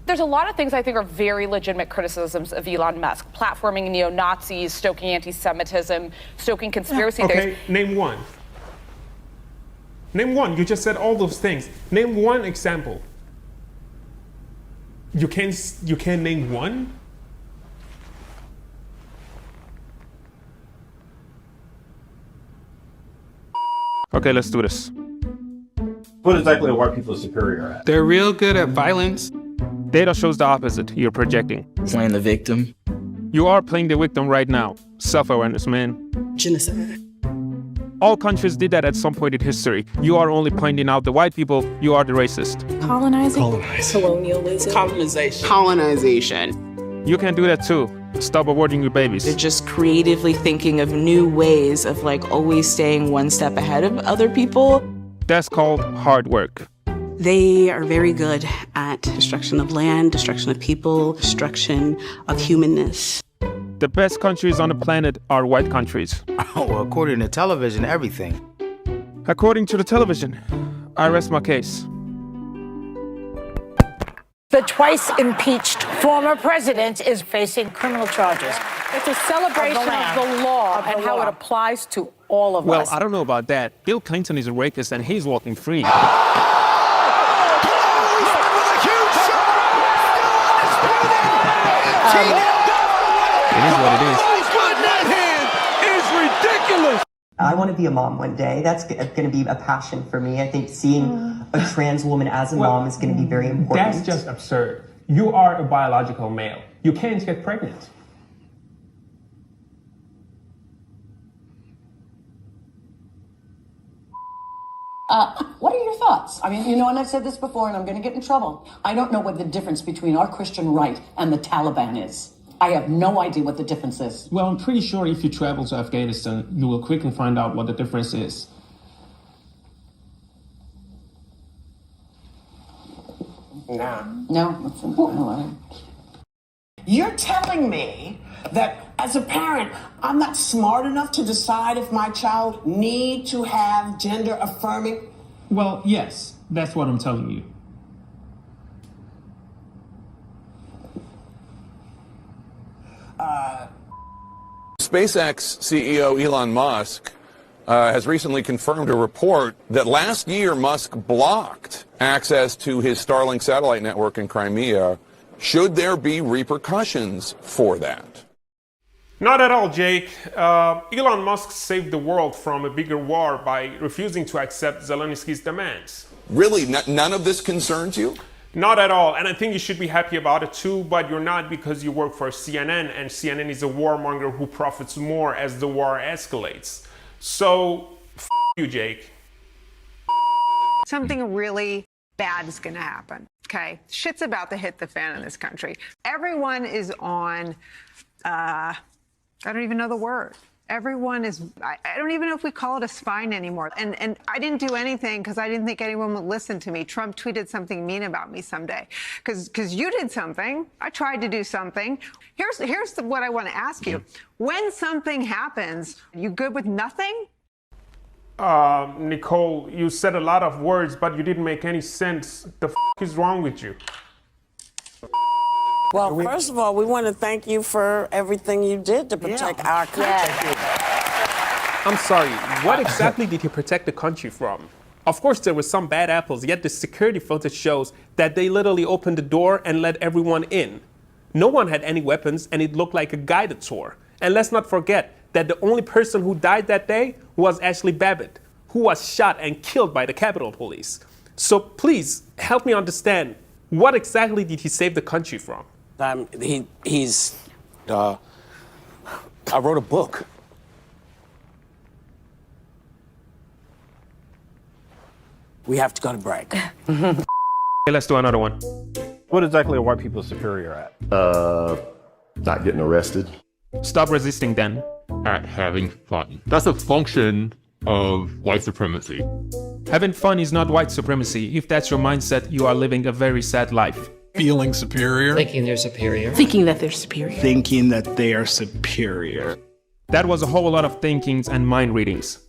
There's a lot of things I think are very legitimate criticisms of Elon Musk. Platforming neo-Nazis, stoking anti-Semitism, stoking conspiracy theories. Okay, name one. Name one. You just said all those things. Name one example. You can't name one? Okay, let's do this. What exactly are white people superior at? They're real good at violence. Data shows the opposite. You're projecting. Playing the victim. You are playing the victim right now. Self-awareness, man. Genocide. All countries did that at some point in history. You are only pointing out the white people. You are the racist. Colonizing. Colonialism. Colonization. Colonization. You can do that too. Stop aborting your babies. They're just creatively thinking of new ways of always staying one step ahead of other people. That's called hard work. They are very good at destruction of land, destruction of people, destruction of humanness. The best countries on the planet are white countries. Oh, according to television, everything. According to the television, I rest my case. The twice impeached former president is facing criminal charges. It's a celebration of the law and how it applies to all of us. Well, I don't know about that. Bill Clinton is a rapist and he's walking free. It is what it is. Is ridiculous. I want to be a mom one day. That's going to be a passion for me. I think seeing a trans woman as a mom is going to be very important. That's just absurd. You are a biological male. You can't get pregnant. What are your thoughts? I mean, and I've said this before, and I'm going to get in trouble. I don't know what the difference between our Christian right and the Taliban is. I have no idea what the difference is. Well, I'm pretty sure if you travel to Afghanistan, you will quickly find out what the difference is. No. You're telling me that as a parent, I'm not smart enough to decide if my child need to have gender affirming? Well, yes, that's what I'm telling you. SpaceX CEO Elon Musk has recently confirmed a report that last year Musk blocked access to his Starlink satellite network in Crimea. Should there be repercussions for that? Not at all, Jake. Elon Musk saved the world from a bigger war by refusing to accept Zelensky's demands. Really? None of this concerns you? Not at all, and I think you should be happy about it too, but you're not because you work for CNN, and CNN is a warmonger who profits more as the war escalates. So, f*** you, Jake. Something really bad is going to happen, okay? Shit's about to hit the fan in this country. Everyone is on, I don't even know the word. Everyone is, I don't even know if we call it a spine anymore. And I didn't do anything because I didn't think anyone would listen to me. Trump tweeted something mean about me someday. Because you did something. I tried to do something. Here's what I want to ask you. When something happens, you good with nothing? Nicole, you said a lot of words, but you didn't make any sense. The f*** is wrong with you? Well, first of all, we want to thank you for everything you did to protect our country. I'm sorry, what exactly did he protect the country from? Of course, there were some bad apples, yet the security footage shows that they literally opened the door and let everyone in. No one had any weapons, and it looked like a guided tour. And let's not forget that the only person who died that day was Ashley Babbitt, who was shot and killed by the Capitol Police. So please, help me understand, what exactly did he save the country from? I wrote a book. We have to go to break. Okay, let's do another one. What exactly are white people superior at? Not getting arrested. Stop resisting then. At having fun. That's a function of white supremacy. Having fun is not white supremacy. If that's your mindset, you are living a very sad life. Feeling superior. Thinking they're superior. Thinking that they're superior. Thinking that they are superior. That was a whole lot of thinkings and mind readings.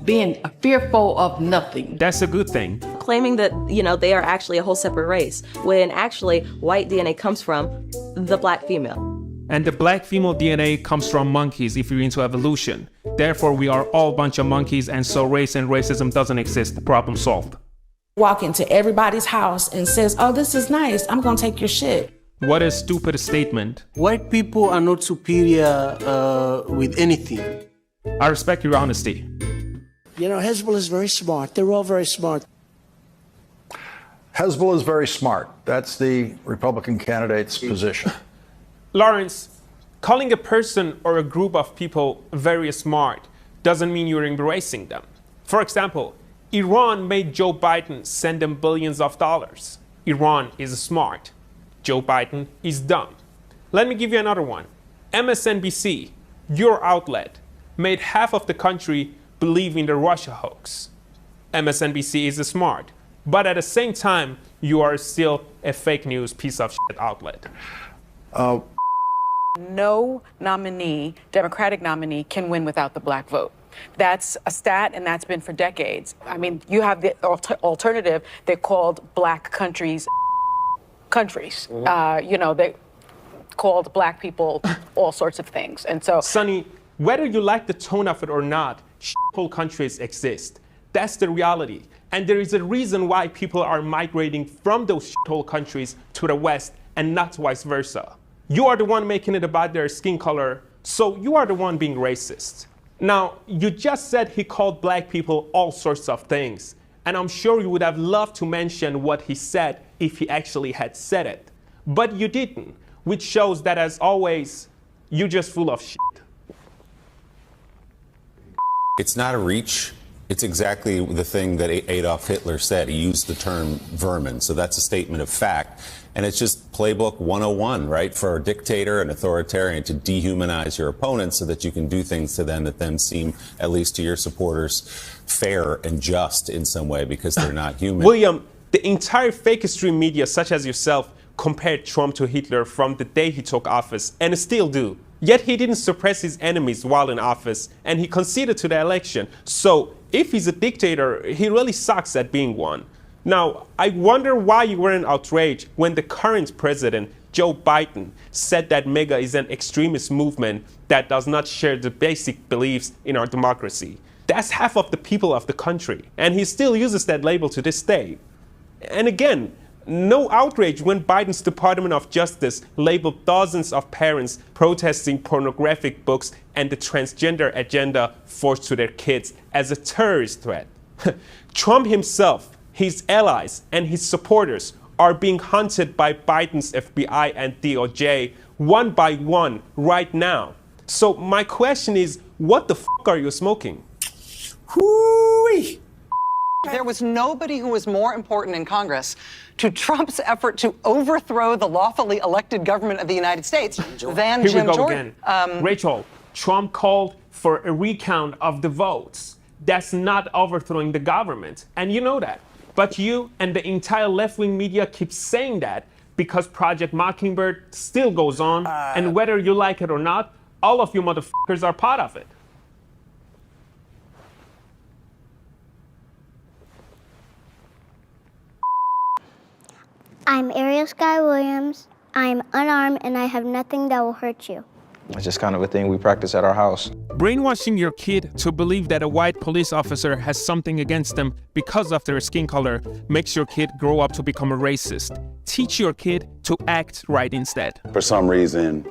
being fearful of nothing. That's a good thing. Claiming that, they are actually a whole separate race, when actually white DNA comes from the black female. And the black female DNA comes from monkeys if you're into evolution. Therefore, we are all a bunch of monkeys, and so race and racism doesn't exist. Problem solved. Walk into everybody's house and says, oh, this is nice, I'm gonna take your shit. What a stupid statement. White people are not superior with anything. I respect your honesty. Hezbollah is very smart. They're all very smart. Hezbollah is very smart. That's the Republican candidate's position. Lawrence, calling a person or a group of people very smart doesn't mean you're embracing them. For example, Iran made Joe Biden send them billions of dollars. Iran is smart. Joe Biden is dumb. Let me give you another one. MSNBC, your outlet, made half of the country believe in the Russia hoax. MSNBC is smart, but at the same time, you are still a fake news piece of shit outlet. No nominee, Democratic nominee, can win without the black vote. That's a stat, and that's been for decades. I mean, you have the alternative. They're called black countries. They called black people all sorts of things. And so, Sonny, whether you like the tone of it or not, shithole countries exist. That's the reality. And there is a reason why people are migrating from those shithole countries to the West and not vice versa. You are the one making it about their skin color, so you are the one being racist. Now, you just said he called black people all sorts of things, and I'm sure you would have loved to mention what he said if he actually had said it. But you didn't, which shows that, as always, you're just full of shit. It's not a reach. It's exactly the thing that Adolf Hitler said. He used the term vermin, so that's a statement of fact. And it's just playbook 101, right, for a dictator and authoritarian to dehumanize your opponents so that you can do things to them that then seem, at least to your supporters, fair and just in some way because they're not human. William, the entire fake history media, such as yourself, compared Trump to Hitler from the day he took office, and still do. Yet he didn't suppress his enemies while in office, and he conceded to the election. So if he's a dictator, he really sucks at being one. Now, I wonder why you weren't outraged when the current president, Joe Biden, said that MAGA is an extremist movement that does not share the basic beliefs in our democracy. That's half of the people of the country, and he still uses that label to this day. And again, no outrage when Biden's Department of Justice labeled dozens of parents protesting pornographic books and the transgender agenda forced to their kids as a terrorist threat. Trump himself, his allies, and his supporters are being hunted by Biden's FBI and DOJ one by one right now. So my question is, what the fuck are you smoking? Hoo-wee. There was nobody who was more important in Congress to Trump's effort to overthrow the lawfully elected government of the United States than Here Jim we go Jordan. Again. Rachel, Trump called for a recount of the votes. That's not overthrowing the government, and you know that. But you and the entire left-wing media keep saying that because Project Mockingbird still goes on, and whether you like it or not, all of you motherfuckers are part of it. I'm Ariel Sky Williams. I'm unarmed and I have nothing that will hurt you. It's just kind of a thing we practice at our house. Brainwashing your kid to believe that a white police officer has something against them because of their skin color makes your kid grow up to become a racist. Teach your kid to act right instead. For some reason,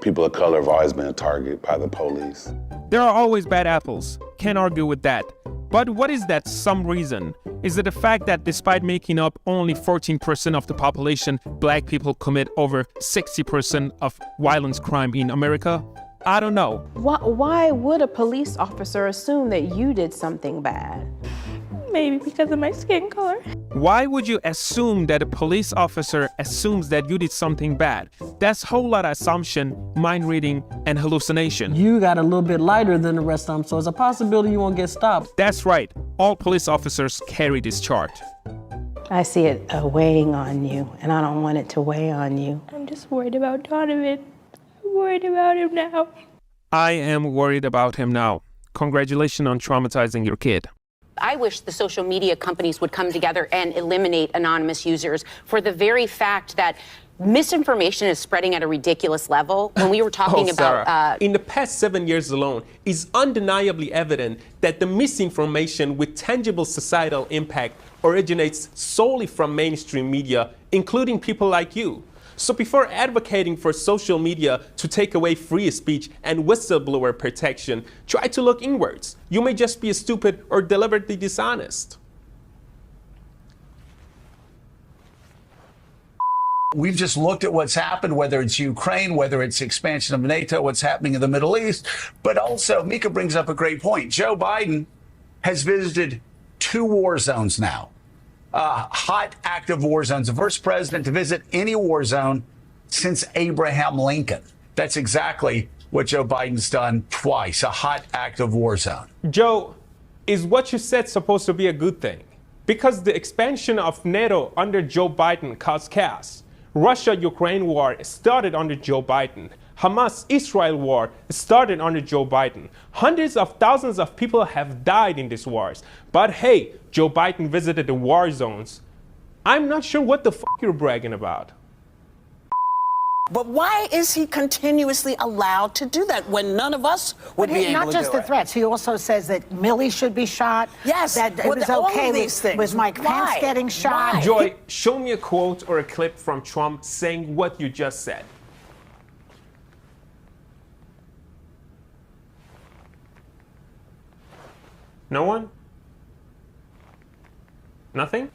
people of color have always been a target by the police. There are always bad apples. Can't argue with that. But what is that some reason? Is it the fact that despite making up only 14% of the population, black people commit over 60% of violence crime in America? I don't know. Why would a police officer assume that you did something bad? Maybe because of my skin color. Why would you assume that a police officer assumes that you did something bad? That's a whole lot of assumption, mind reading, and hallucination. You got a little bit lighter than the rest of them, so it's a possibility you won't get stopped. That's right. All police officers carry this chart. I see it weighing on you, and I don't want it to weigh on you. I'm just worried about Donovan. I'm worried about him now. I am worried about him now. Congratulations on traumatizing your kid. I wish the social media companies would come together and eliminate anonymous users for the very fact that misinformation is spreading at a ridiculous level. When we were talking about... in the past 7 years alone, it's undeniably evident that the misinformation with tangible societal impact originates solely from mainstream media, including people like you. So before advocating for social media to take away free speech and whistleblower protection, try to look inwards. You may just be stupid or deliberately dishonest. We've just looked at what's happened, whether it's Ukraine, whether it's expansion of NATO, what's happening in the Middle East. But also, Mika brings up a great point. Joe Biden has visited 2 war zones now. Hot, active war zones. The first president to visit any war zone since Abraham Lincoln. That's exactly what Joe Biden's done twice, a hot, active war zone. Joe, is what you said supposed to be a good thing? Because the expansion of NATO under Joe Biden caused chaos. Russia-Ukraine war started under Joe Biden. Hamas-Israel war started under Joe Biden. Hundreds of thousands of people have died in these wars. But hey, Joe Biden visited the war zones. I'm not sure what the f*** you're bragging about. But why is he continuously allowed to do that when none of us would be able to do it? Not just the threats. He also says that Milley should be shot. Yes, that it was okay with Mike Pence getting shot. Joy, show me a quote or a clip from Trump saying what you just said. No one? Nothing?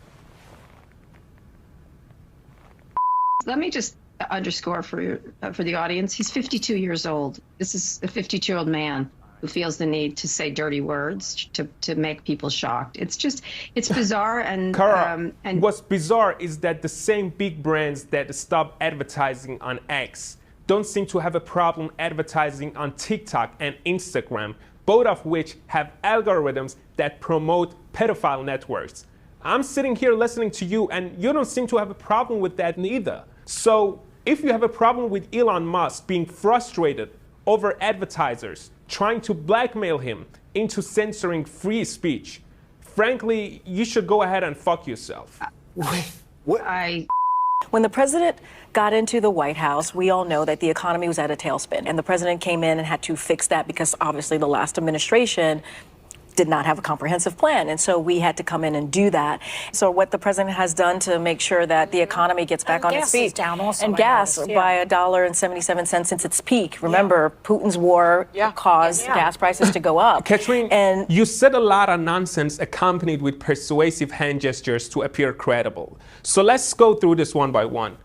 Let me just underscore for the audience. He's 52 years old. This is a 52-year-old man who feels the need to say dirty words to make people shocked. It's bizarre. And Kara, what's bizarre is that the same big brands that stop advertising on X don't seem to have a problem advertising on TikTok and Instagram, both of which have algorithms that promote pedophile networks. I'm sitting here listening to you, and you don't seem to have a problem with that neither. So if you have a problem with Elon Musk being frustrated over advertisers trying to blackmail him into censoring free speech, frankly, you should go ahead and fuck yourself. When the president got into the White House, we all know that the economy was at a tailspin, and the president came in and had to fix that because obviously the last administration did not have a comprehensive plan, and so we had to come in and do that. So what the president has done to make sure that the economy gets back on its feet, is down also, and gas by $1.77 since its peak. Remember, Putin's war caused gas prices to go up. Catherine, and you said a lot of nonsense accompanied with persuasive hand gestures to appear credible. So let's go through this one by one.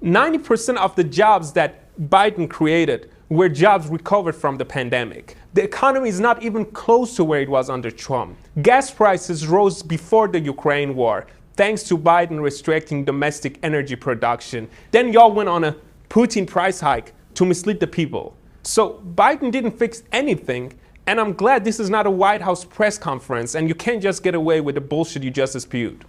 90% of the jobs that Biden created were jobs recovered from the pandemic. The economy is not even close to where it was under Trump. Gas prices rose before the Ukraine war, thanks to Biden restricting domestic energy production. Then y'all went on a Putin price hike to mislead the people. So Biden didn't fix anything, and I'm glad this is not a White House press conference, and you can't just get away with the bullshit you just spewed.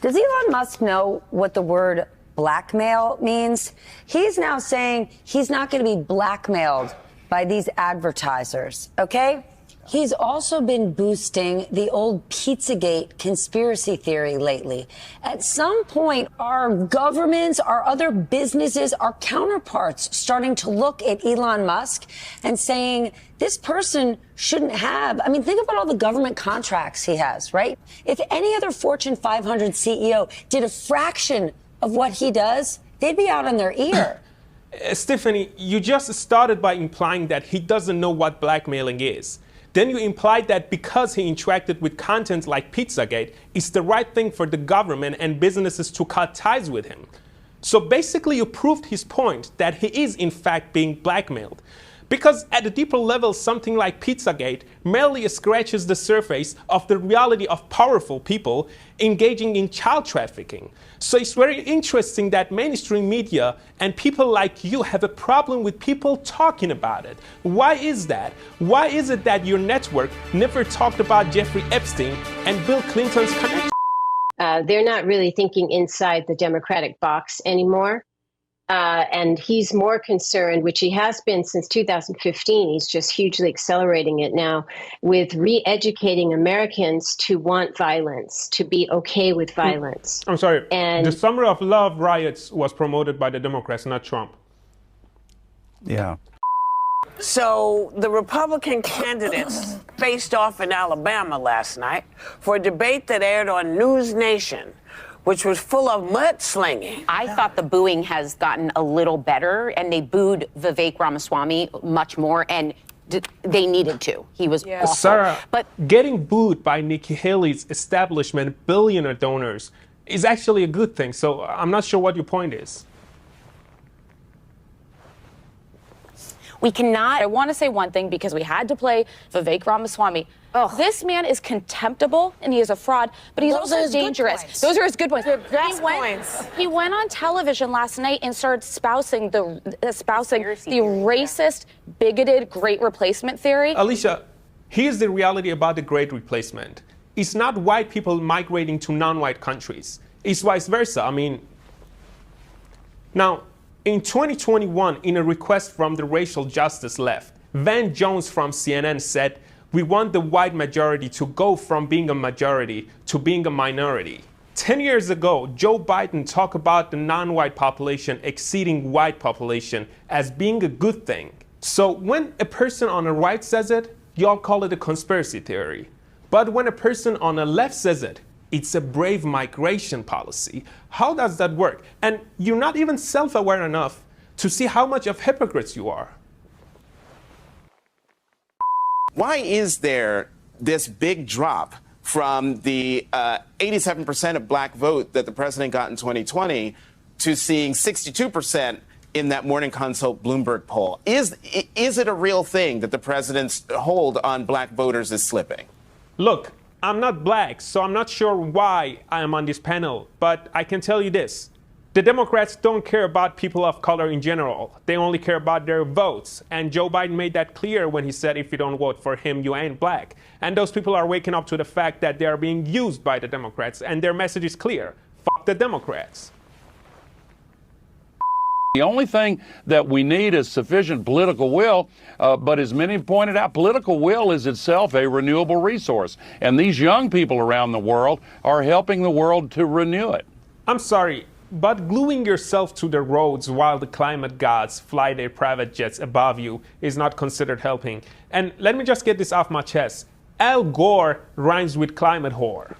Does Elon Musk know what the word blackmail means? He's now saying he's not going to be blackmailed by these advertisers, okay? He's also been boosting the old Pizzagate conspiracy theory lately. At some point, our governments, our other businesses, our counterparts starting to look at Elon Musk and saying, this person shouldn't have, I mean, think about all the government contracts he has, right? If any other Fortune 500 CEO did a fraction of what he does, they'd be out on their ear. Stephanie, you just started by implying that he doesn't know what blackmailing is. Then you implied that because he interacted with content like Pizzagate, it's the right thing for the government and businesses to cut ties with him. So basically you proved his point that he is in fact being blackmailed. Because at a deeper level, something like Pizzagate merely scratches the surface of the reality of powerful people engaging in child trafficking. So it's very interesting that mainstream media and people like you have a problem with people talking about it. Why is that? Why is it that your network never talked about Jeffrey Epstein and Bill Clinton's connection? They're not really thinking inside the Democratic box anymore. And he's more concerned, which he has been since 2015. He's just hugely accelerating it now with re-educating Americans to want violence, to be okay with violence. I'm sorry. And the Summer of Love riots was promoted by the Democrats, not Trump. Yeah. So the Republican candidates faced off in Alabama last night for a debate that aired on News Nation, which was full of mudslinging. I thought the booing has gotten a little better, and they booed Vivek Ramaswamy much more, and they needed to. He was awful. Sarah, But getting booed by Nikki Haley's establishment billionaire donors is actually a good thing, so I'm not sure what your point is. We cannot. I want to say one thing because we had to play Vivek Ramaswamy. This man is contemptible and he is a fraud, but he's also dangerous. Those are his good points. He went on television last night and started espousing the racist, bigoted Great Replacement theory. Alicia, here's the reality about the Great Replacement. It's not white people migrating to non-white countries. It's vice versa. I mean, now, in 2021, in a request from the racial justice left, Van Jones from CNN said, "We want the white majority to go from being a majority to being a minority." 10 years ago, Joe Biden talked about the non-white population exceeding white population as being a good thing. So when a person on the right says it, y'all call it a conspiracy theory. But when a person on the left says it, it's a brave migration policy. How does that work? And you're not even self-aware enough to see how much of hypocrites you are. Why is there this big drop from the 87% of black vote that the president got in 2020 to seeing 62% in that Morning Consult Bloomberg poll? Is it a real thing that the president's hold on black voters is slipping? Look, I'm not black, so I'm not sure why I am on this panel, but I can tell you this. The Democrats don't care about people of color in general. They only care about their votes. And Joe Biden made that clear when he said, if you don't vote for him, you ain't black. And those people are waking up to the fact that they are being used by the Democrats, and their message is clear. Fuck the Democrats. The only thing that we need is sufficient political will, but as many pointed out, political will is itself a renewable resource. And these young people around the world are helping the world to renew it. I'm sorry, but gluing yourself to the roads while the climate gods fly their private jets above you is not considered helping. And let me just get this off my chest. Al Gore rhymes with climate whore.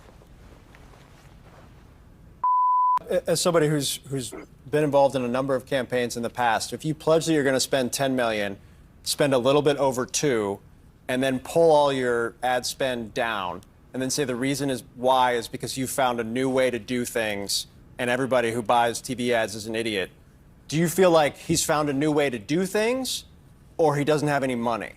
As somebody who's been involved in a number of campaigns in the past, if you pledge that you're going to spend $10 million, spend a little bit over $2 million, and then pull all your ad spend down, and then say the reason is why is because you found a new way to do things, and everybody who buys TV ads is an idiot. Do you feel like he's found a new way to do things, or he doesn't have any money?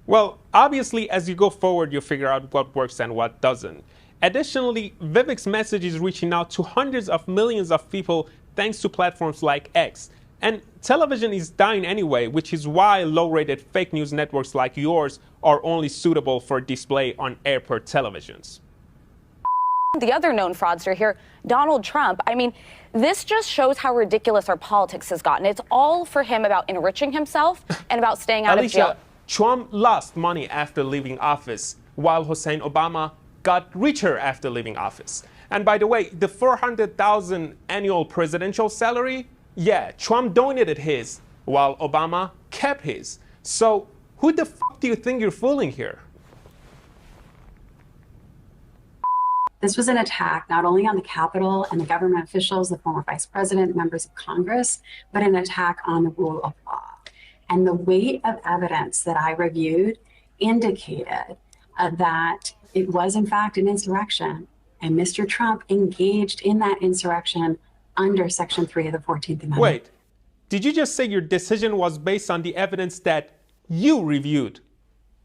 Well, obviously, as you go forward, you figure out what works and what doesn't. Additionally, Vivek's message is reaching out to hundreds of millions of people thanks to platforms like X. And television is dying anyway, which is why low-rated fake news networks like yours are only suitable for display on airport televisions. The other known fraudster here, Donald Trump. I mean, this just shows how ridiculous our politics has gotten. It's all for him about enriching himself and about staying out of jail. Trump lost money after leaving office, while Hussein Obama got richer after leaving office. And by the way, the $400,000 annual presidential salary, yeah, Trump donated his, while Obama kept his. So who the fuck do you think you're fooling here? This was an attack not only on the Capitol and the government officials, the former vice president, members of Congress, but an attack on the rule of law. And the weight of evidence that I reviewed indicated that it was, in fact, an insurrection. And Mr. Trump engaged in that insurrection under Section 3 of the 14th Amendment. Wait, did you just say your decision was based on the evidence that you reviewed?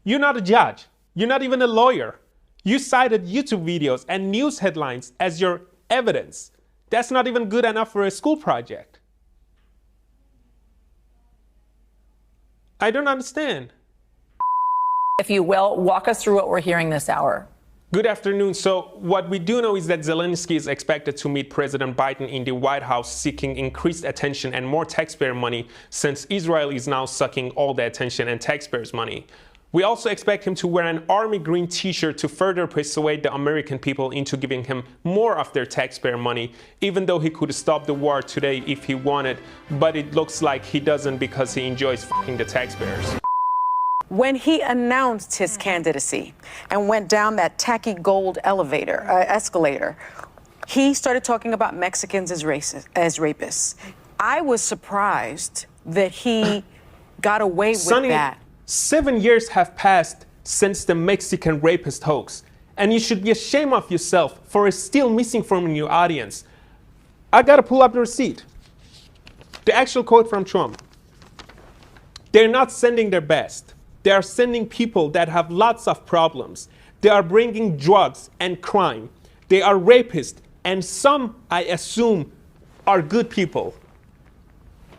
You're not a judge. You're not even a lawyer. You cited YouTube videos and news headlines as your evidence. That's not even good enough for a school project. I don't understand. If you will, walk us through what we're hearing this hour. Good afternoon. So what we do know is that Zelensky is expected to meet President Biden in the White House seeking increased attention and more taxpayer money since Israel is now sucking all the attention and taxpayers' money. We also expect him to wear an army green t-shirt to further persuade the American people into giving him more of their taxpayer money, even though he could stop the war today if he wanted, but it looks like he doesn't because he enjoys f***ing the taxpayers. When he announced his candidacy and went down that tacky gold escalator, he started talking about Mexicans as rapists. I was surprised that he got away with Sonny, that. 7 years have passed since the Mexican rapist hoax, and you should be ashamed of yourself for still missing from your audience. I gotta pull up the receipt. The actual quote from Trump. They're not sending their best. They are sending people that have lots of problems. They are bringing drugs and crime. They are rapists, and some, I assume, are good people.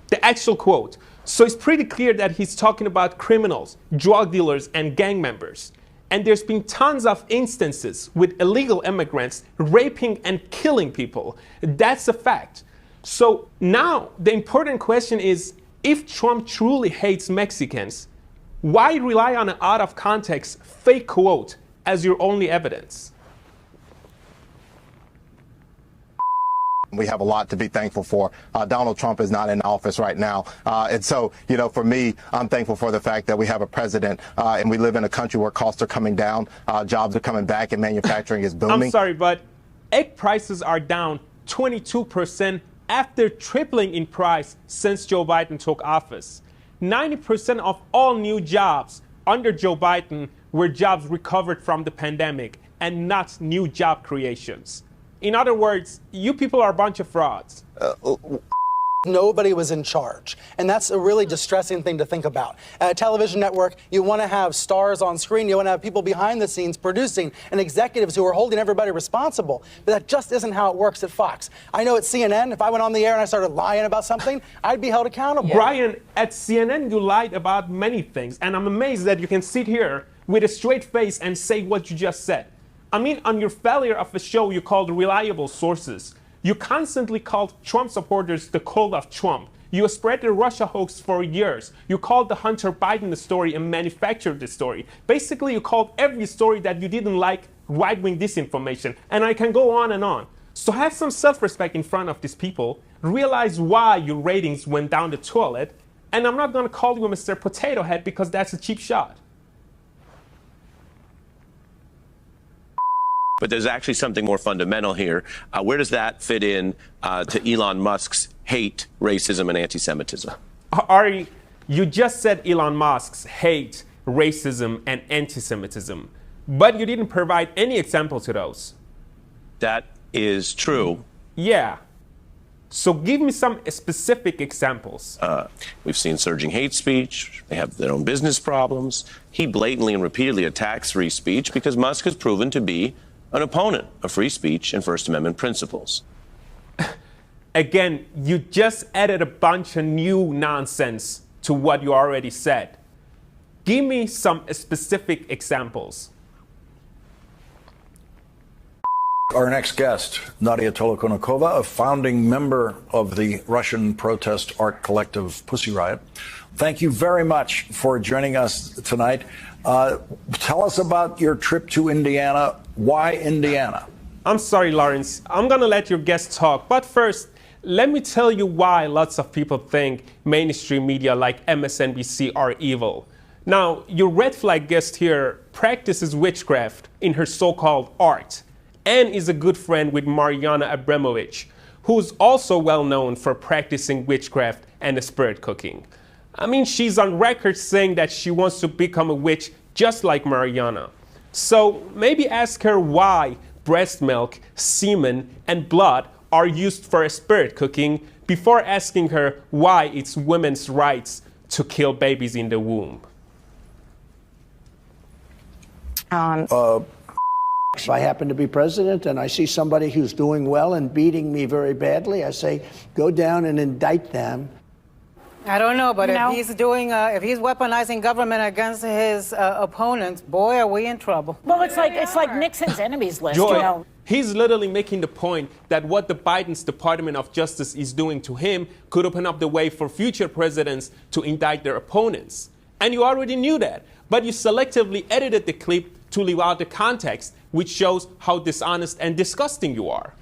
The actual quote. So it's pretty clear that he's talking about criminals, drug dealers, and gang members. And there's been tons of instances with illegal immigrants raping and killing people. That's a fact. So now the important question is, if Trump truly hates Mexicans, why rely on an out-of-context fake quote as your only evidence? We have a lot to be thankful for. Donald Trump is not in office right now. And so, you know, for me, I'm thankful for the fact that we have a president and we live in a country where costs are coming down, jobs are coming back, and manufacturing is booming. I'm sorry, but egg prices are down 22% after tripling in price since Joe Biden took office. 90% of all new jobs under Joe Biden were jobs recovered from the pandemic and not new job creations. In other words, you people are a bunch of frauds. Nobody was in charge. And that's a really distressing thing to think about. At a television network, you want to have stars on screen, you want to have people behind the scenes producing, and executives who are holding everybody responsible. But that just isn't how it works at Fox. I know at CNN, if I went on the air and I started lying about something, I'd be held accountable. Brian, at CNN, you lied about many things, and I'm amazed that you can sit here with a straight face and say what you just said. I mean, on your failure of a show you called reliable sources, you constantly called Trump supporters the cult of Trump. You spread the Russia hoax for years. You called the Hunter Biden story and manufactured the story. Basically, you called every story that you didn't like right-wing disinformation. And I can go on and on. So have some self-respect in front of these people. Realize why your ratings went down the toilet. And I'm not going to call you Mr. Potato Head because that's a cheap shot. But there's actually something more fundamental here. Where does that fit in to Elon Musk's hate, racism, and anti-Semitism? Ari, you just said Elon Musk's hate, racism, and anti-Semitism, but you didn't provide any example to those. That is true. Yeah. So give me some specific examples. We've seen surging hate speech. They have their own business problems. He blatantly and repeatedly attacks free speech because Musk has proven to be an opponent of free speech and First Amendment principles. Again, you just added a bunch of new nonsense to what you already said. Give me some specific examples. Our next guest, Nadia Tolokonnikova, a founding member of the Russian protest art collective Pussy Riot. Thank you very much for joining us tonight. Tell us about your trip to Indiana. Why Indiana? I'm sorry, Lawrence. I'm going to let your guest talk. But first, let me tell you why lots of people think mainstream media like MSNBC are evil. Now, your red flag guest here practices witchcraft in her so-called art and is a good friend with Mariana Abramovich, who's also well known for practicing witchcraft and spirit cooking. I mean, she's on record saying that she wants to become a witch just like Mariana. So maybe ask her why breast milk, semen, and blood are used for spirit cooking before asking her why it's women's rights to kill babies in the womb. If I happen to be president and I see somebody who's doing well and beating me very badly, I say, go down and indict them. I don't know, but You if know? he's doing, if he's weaponizing government against his opponents, boy, are we in trouble. Well, it's like Nixon's enemies list. Joy, You know? he's literally making the point that what the Biden's Department of Justice is doing to him could open up the way for future presidents to indict their opponents. And you already knew that, but you selectively edited the clip to leave out the context, which shows how dishonest and disgusting you are.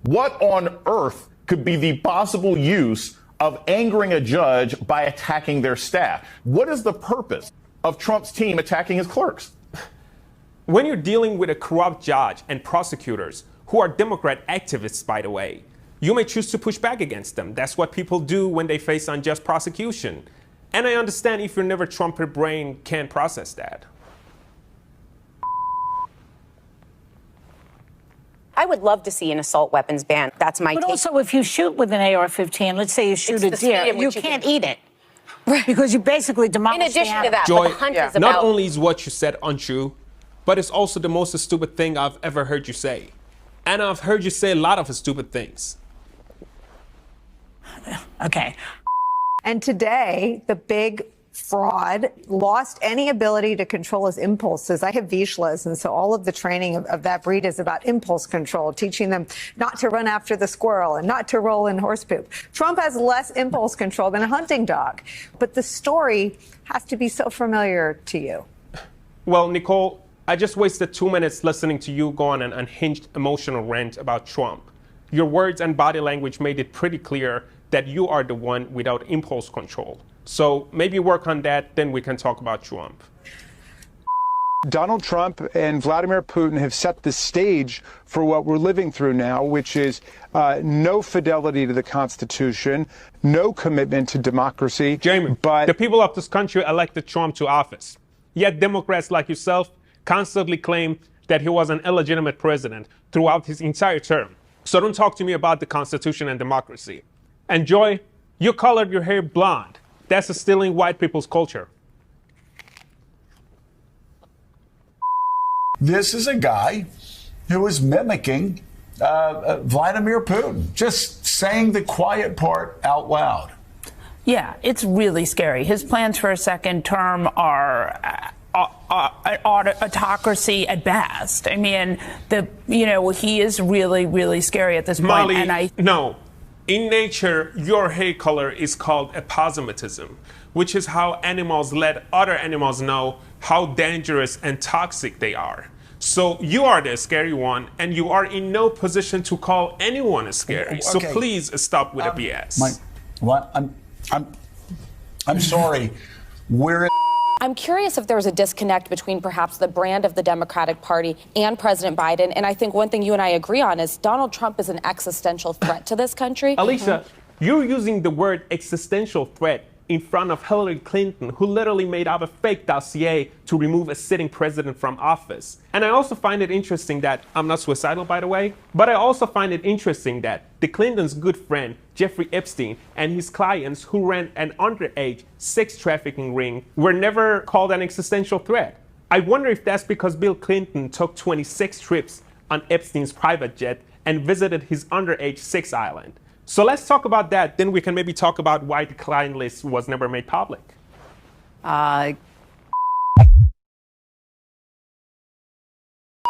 What on earth could be the possible use of angering a judge by attacking their staff? What is the purpose of Trump's team attacking his clerks? When you're dealing with a corrupt judge and prosecutors, who are Democrat activists, by the way, you may choose to push back against them. That's what people do when they face unjust prosecution. And I understand if your never Trumper brain can't process that. I would love to see an assault weapons ban. That's my But take. also, if you shoot with an AR-15, let's say you shoot It's a the speed deer, in you which you can't can- eat it. Because you basically In demolish the addition to animal. that, Joy, but the hunt is not about... only is what you said untrue, but it's also the most stupid thing I've ever heard you say. And I've heard you say a lot of stupid things. Okay. And today, the big fraud lost any ability to control his impulses. I have Vizslas, and so all of the training of that breed is about impulse control, teaching them not to run after the squirrel and not to roll in horse poop. Trump has less impulse control than a hunting dog, but the story has to be so familiar to you. Well, Nicole, I just wasted 2 minutes listening to you go on an unhinged emotional rant about Trump. Your words and body language made it pretty clear that you are the one without impulse control. So maybe work on that, then we can talk about Trump. Donald Trump and Vladimir Putin have set the stage for what we're living through now, which is no fidelity to the Constitution, no commitment to democracy. Jamie, but the people of this country elected Trump to office. Yet Democrats like yourself constantly claim that he was an illegitimate president throughout his entire term. So don't talk to me about the Constitution and democracy. And Joy, you colored your hair blonde. That's stealing white people's culture. This is a guy who is mimicking Vladimir Putin, just saying the quiet part out loud. Yeah, it's really scary. His plans for a second term are autocracy at best. I mean, he is really, really scary at this point. Molly, no. In nature, your hair color is called aposematism, which is how animals let other animals know how dangerous and toxic they are. So you are the scary one, and you are in no position to call anyone scary. Okay. So please stop with the BS. I'm sorry. We're I'm curious if there's a disconnect between perhaps the brand of the Democratic Party and President Biden. And I think one thing you and I agree on is Donald Trump is an existential threat to this country. Alicia, you're using the word existential threat in front of Hillary Clinton, who literally made up a fake dossier to remove a sitting president from office. And I also find it interesting that, I'm not suicidal by the way, but I also find it interesting that the Clintons' good friend, Jeffrey Epstein, and his clients who ran an underage sex trafficking ring were never called an existential threat. I wonder if that's because Bill Clinton took 26 trips on Epstein's private jet and visited his underage sex island. So let's talk about that, then we can maybe talk about why the client list was never made public.